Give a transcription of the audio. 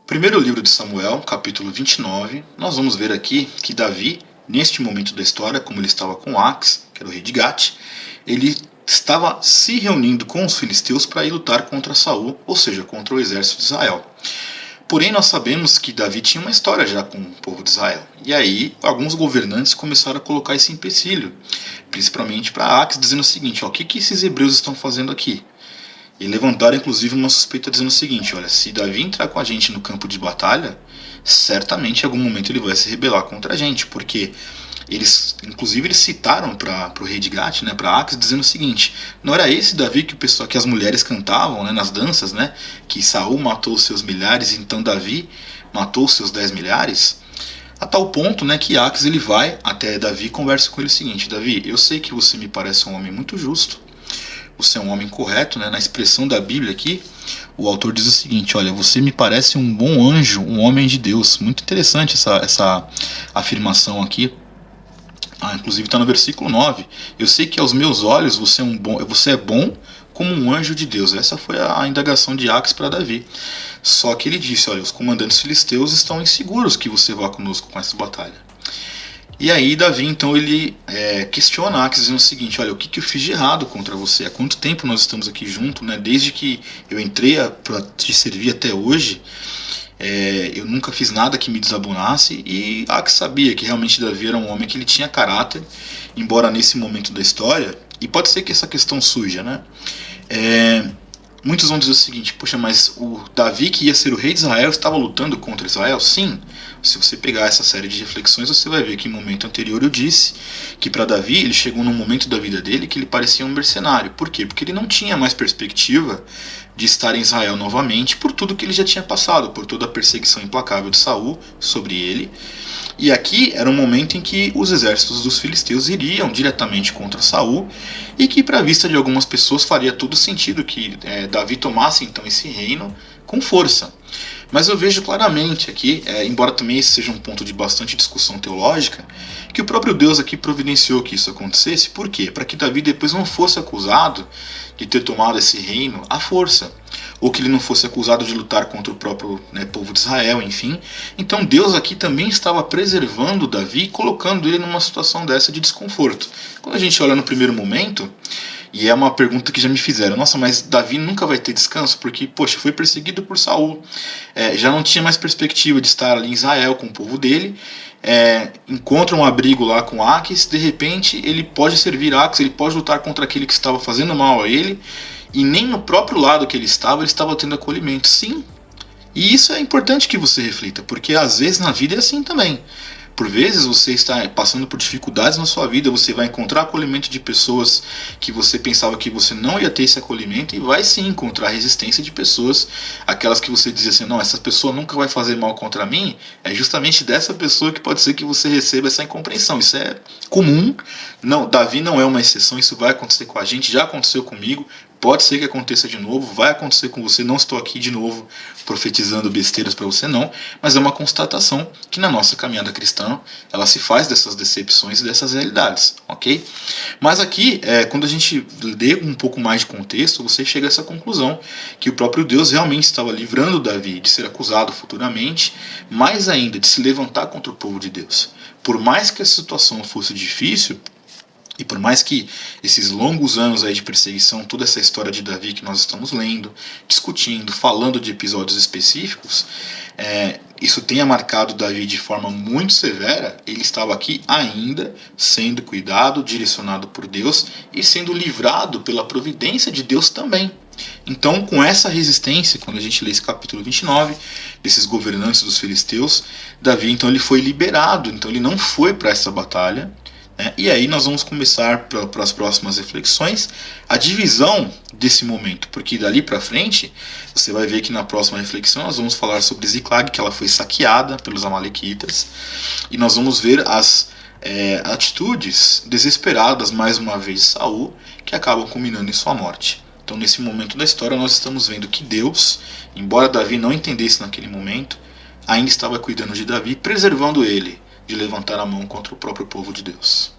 Primeiro livro de Samuel, capítulo 29, nós vamos ver aqui que Davi, neste momento da história, como ele estava com Ax, que era o rei de Gate, ele estava se reunindo com os filisteus para ir lutar contra Saul, ou seja, contra o exército de Israel. Porém, nós sabemos que Davi tinha uma história já com o povo de Israel. E aí, alguns governantes começaram a colocar esse empecilho, principalmente para Ax, dizendo o seguinte: o que esses hebreus estão fazendo aqui? E levantaram inclusive uma suspeita dizendo o seguinte: olha, se Davi entrar com a gente no campo de batalha, certamente em algum momento ele vai se rebelar contra a gente, porque eles citaram para o rei de Gate, né, para Ax, dizendo o seguinte: não era esse Davi que as mulheres cantavam, né, nas danças, né, que Saul matou os seus milhares, então Davi matou os seus 10 milhares? A tal ponto, né, que Ax ele vai até Davi e conversa com ele o seguinte: Davi, eu sei que você me parece um homem muito justo, você é um homem correto, né? Na expressão da Bíblia aqui, o autor diz o seguinte: olha, você me parece um bom anjo, um homem de Deus. Muito interessante essa afirmação aqui. Inclusive está no versículo 9. Eu sei que aos meus olhos você é bom como um anjo de Deus. Essa foi a indagação de Ax para Davi. Só que ele disse: olha, os comandantes filisteus estão inseguros que você vá conosco com essa batalha. E aí Davi então ele questiona Ax, dizendo o seguinte: olha, o que eu fiz de errado contra você? Há quanto tempo nós estamos aqui juntos, né? Desde que eu entrei para te servir até hoje, eu nunca fiz nada que me desabonasse. E Ax sabia que realmente Davi era um homem que ele tinha caráter, embora nesse momento da história, e pode ser que essa questão surja, né? Muitos vão dizer o seguinte: poxa, mas o Davi, que ia ser o rei de Israel, estava lutando contra Israel? Sim. Se você pegar essa série de reflexões, você vai ver que em momento anterior eu disse que para Davi, ele chegou num momento da vida dele que ele parecia um mercenário. Por quê? Porque ele não tinha mais perspectiva de estar em Israel novamente, por tudo que ele já tinha passado, por toda a perseguição implacável de Saul sobre ele. E aqui era um momento em que os exércitos dos filisteus iriam diretamente contra Saul, e que para a vista de algumas pessoas faria todo sentido que Davi tomasse então esse reino com força. Mas eu vejo claramente aqui, embora também esse seja um ponto de bastante discussão teológica, que o próprio Deus aqui providenciou que isso acontecesse. Por quê? Para que Davi depois não fosse acusado de ter tomado esse reino à força, ou que ele não fosse acusado de lutar contra o próprio povo de Israel, enfim. Então Deus aqui também estava preservando Davi e colocando ele numa situação dessa de desconforto. Quando a gente olha no primeiro momento, e é uma pergunta que já me fizeram: nossa, mas Davi nunca vai ter descanso, porque, poxa, foi perseguido por Saul, já não tinha mais perspectiva de estar ali em Israel com o povo dele, encontra um abrigo lá com Ax, de repente ele pode servir Ax, ele pode lutar contra aquele que estava fazendo mal a ele, e nem no próprio lado que ele estava tendo acolhimento. Sim, e isso é importante que você reflita, porque às vezes na vida é assim também. Por vezes você está passando por dificuldades na sua vida, você vai encontrar acolhimento de pessoas que você pensava que você não ia ter esse acolhimento, e vai sim encontrar resistência de pessoas, aquelas que você dizia assim: não, essa pessoa nunca vai fazer mal contra mim. É justamente dessa pessoa que pode ser que você receba essa incompreensão. Isso é comum, não, Davi não é uma exceção, isso vai acontecer com a gente, já aconteceu comigo. Pode ser que aconteça de novo, vai acontecer com você. Não estou aqui de novo profetizando besteiras para você, não, mas é uma constatação que na nossa caminhada cristã ela se faz dessas decepções e dessas realidades, ok? Mas aqui, quando a gente lê um pouco mais de contexto, você chega a essa conclusão que o próprio Deus realmente estava livrando Davi de ser acusado futuramente, mais ainda de se levantar contra o povo de Deus. Por mais que a situação fosse difícil, e por mais que esses longos anos aí de perseguição, toda essa história de Davi que nós estamos lendo, discutindo, falando de episódios específicos, isso tenha marcado Davi de forma muito severa, ele estava aqui ainda sendo cuidado, direcionado por Deus e sendo livrado pela providência de Deus também. Então, com essa resistência, quando a gente lê esse capítulo 29, desses governantes dos filisteus, Davi então ele foi liberado, então ele não foi para essa batalha. E aí nós vamos começar para as próximas reflexões a divisão desse momento, porque dali para frente você vai ver que na próxima reflexão nós vamos falar sobre Ziklag, que ela foi saqueada pelos amalequitas, e nós vamos ver as atitudes desesperadas mais uma vez de Saul, que acabam culminando em sua morte. Então, nesse momento da história nós estamos vendo que Deus, embora Davi não entendesse naquele momento, ainda estava cuidando de Davi, preservando ele de levantar a mão contra o próprio povo de Deus.